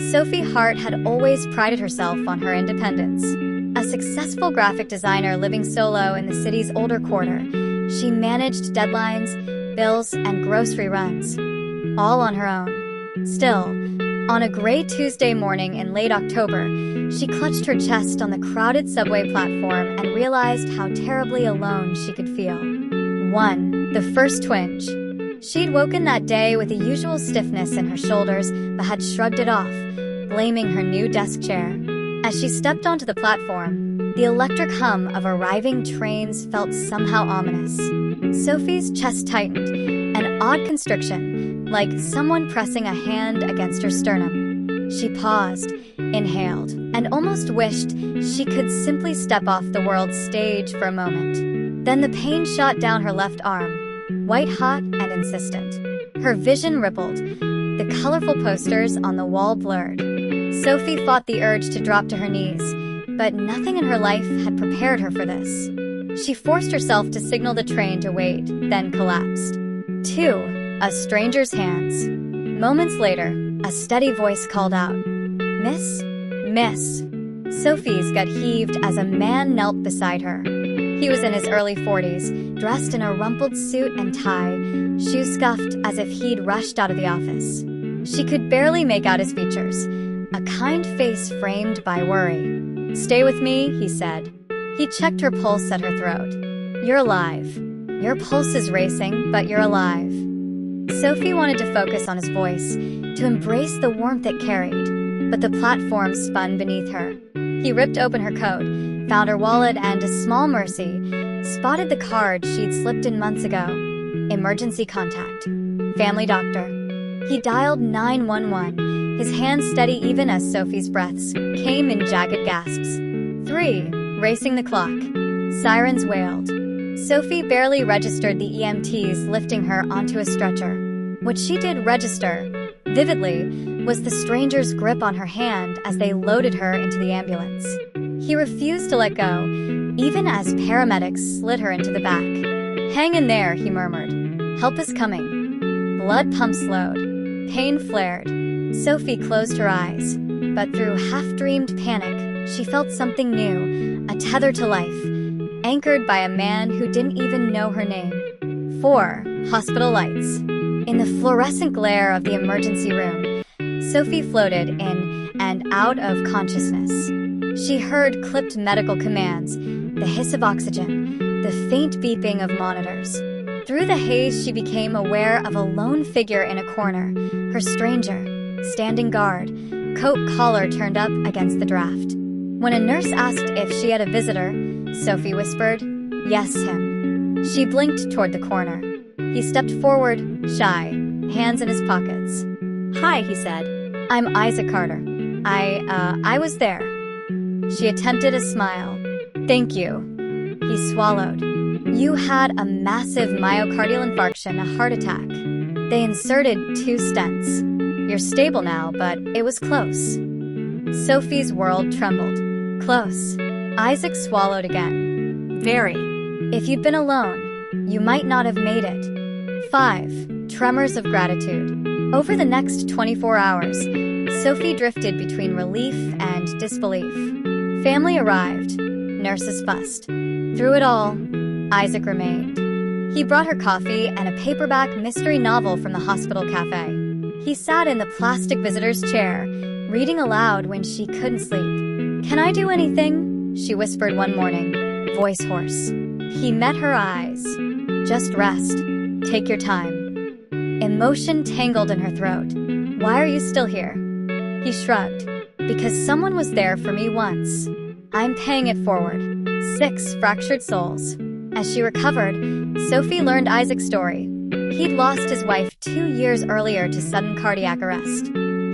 Sophie Hart had always prided herself on her independence. A successful graphic designer living solo in the city's older quarter, she managed deadlines, bills, and grocery runs, all on her own. Still, on a gray Tuesday morning in late October, she clutched her chest on the crowded subway platform and realized how terribly alone she could feel. 1. The first twinge. She'd woken that day with the usual stiffness in her shoulders, but had shrugged it off, blaming her new desk chair. As she stepped onto the platform, the electric hum of arriving trains felt somehow ominous. Sophie's chest tightened, an odd constriction, like someone pressing a hand against her sternum. She paused, inhaled, and almost wished she could simply step off the world's stage for a moment. Then the pain shot down her left arm, white-hot and insistent. Her vision rippled, the colorful posters on the wall blurred. Sophie fought the urge to drop to her knees, but nothing in her life had prepared her for this. She forced herself to signal the train to wait, then collapsed. 2. A stranger's hands. Moments later, a steady voice called out, "Miss? Miss." Sophie's gut heaved as a man knelt beside her. He was in his early 40s, dressed in a rumpled suit and tie, shoes scuffed as if he'd rushed out of the office. She could barely make out his features, a kind face framed by worry. "Stay with me," he said. He checked her pulse at her throat. "You're alive. Your pulse is racing, but you're alive." Sophie wanted to focus on his voice, to embrace the warmth it carried, but the platform spun beneath her. He ripped open her coat, found her wallet, and, to small mercy, spotted the card she'd slipped in months ago. Emergency contact. Family doctor. He dialed 911, his hands steady even as Sophie's breaths came in jagged gasps. 3. Racing the clock. Sirens wailed. Sophie barely registered the EMTs lifting her onto a stretcher. What she did register, vividly, was the stranger's grip on her hand as they loaded her into the ambulance. He refused to let go, even as paramedics slid her into the back. "Hang in there," he murmured. "Help is coming." Blood pump slowed. Pain flared. Sophie closed her eyes, but through half-dreamed panic, she felt something new, a tether to life, anchored by a man who didn't even know her name. 4. Hospital lights. In the fluorescent glare of the emergency room, Sophie floated in and out of consciousness. She heard clipped medical commands, the hiss of oxygen, the faint beeping of monitors. Through the haze, she became aware of a lone figure in a corner, her stranger, standing guard, coat collar turned up against the draft. When a nurse asked if she had a visitor, Sophie whispered, "Yes, him." She blinked toward the corner. He stepped forward, shy, hands in his pockets. "Hi," he said. "I'm Isaac Carter. I was there." She attempted a smile. "Thank you." He swallowed. "You had a massive myocardial infarction, a heart attack. They inserted 2 stents. You're stable now, but it was close." Sophie's world trembled. Close. Isaac swallowed again. "Very. If you'd been alone, you might not have made it." 5. Tremors of gratitude. Over the next 24 hours, Sophie drifted between relief and disbelief. Family arrived. Nurses fussed. Through it all, Isaac remained. He brought her coffee and a paperback mystery novel from the hospital cafe. He sat in the plastic visitor's chair, reading aloud when she couldn't sleep. "Can I do anything?" she whispered one morning, voice hoarse. He met her eyes. "Just rest. Take your time." Emotion tangled in her throat. "Why are you still here?" He shrugged. "Because someone was there for me once. I'm paying it forward." 6 fractured souls. As she recovered, Sophie learned Isaac's story. He'd lost his wife 2 years earlier to sudden cardiac arrest.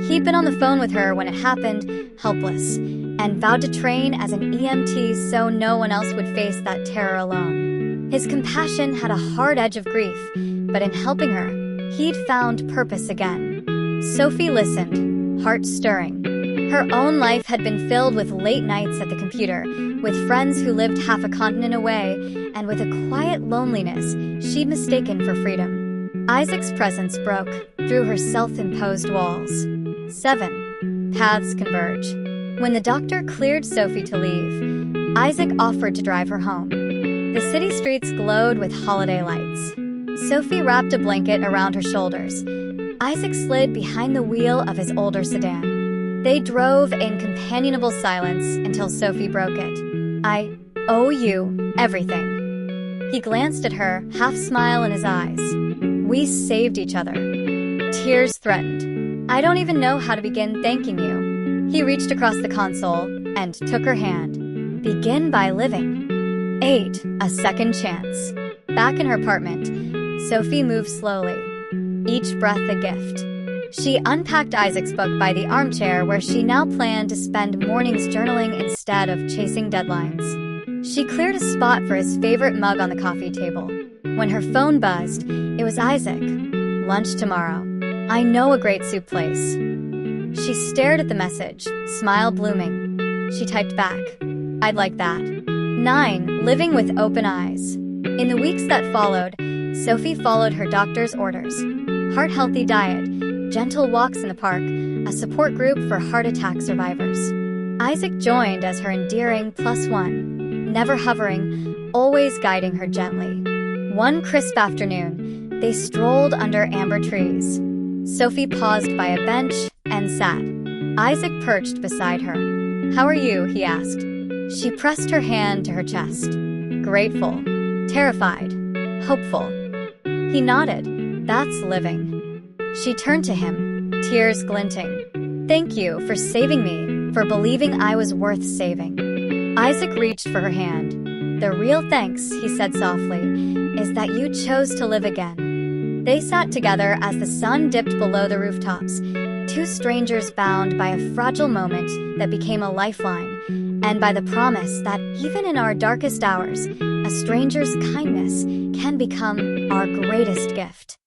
He'd been on the phone with her when it happened, helpless, and vowed to train as an EMT so no one else would face that terror alone. His compassion had a hard edge of grief, but in helping her, he'd found purpose again. Sophie listened, heart stirring. Her own life had been filled with late nights at the computer, with friends who lived half a continent away, and with a quiet loneliness she'd mistaken for freedom. Isaac's presence broke through her self-imposed walls. 7. Paths converge. When the doctor cleared Sophie to leave, Isaac offered to drive her home. The city streets glowed with holiday lights. Sophie wrapped a blanket around her shoulders. Isaac slid behind the wheel of his older sedan. They drove in companionable silence until Sophie broke it. "I owe you everything." He glanced at her, half smile in his eyes. "We saved each other." Tears threatened. "I don't even know how to begin thanking you." He reached across the console and took her hand. "Begin by living." 8. A second chance. Back in her apartment, Sophie moved slowly, each breath a gift. She unpacked Isaac's book by the armchair where she now planned to spend mornings journaling instead of chasing deadlines. She cleared a spot for his favorite mug on the coffee table. When her phone buzzed, it was Isaac. "Lunch tomorrow. I know a great soup place." She stared at the message, smile blooming. She typed back, "I'd like that." 9. Living with open eyes. In the weeks that followed, Sophie followed her doctor's orders. Heart-healthy diet, gentle walks in the park, a support group for heart attack survivors. Isaac joined as her endearing +1, never hovering, always guiding her gently. One crisp afternoon, they strolled under amber trees. Sophie paused by a bench and sat. Isaac perched beside her. "How are you?" he asked. She pressed her hand to her chest. "Grateful, terrified, hopeful." He nodded. "That's living." She turned to him, tears glinting. "Thank you for saving me, for believing I was worth saving." Isaac reached for her hand. "The real thanks," he said softly, "is that you chose to live again." They sat together as the sun dipped below the rooftops, two strangers bound by a fragile moment that became a lifeline, and by the promise that even in our darkest hours, a stranger's kindness can become our greatest gift.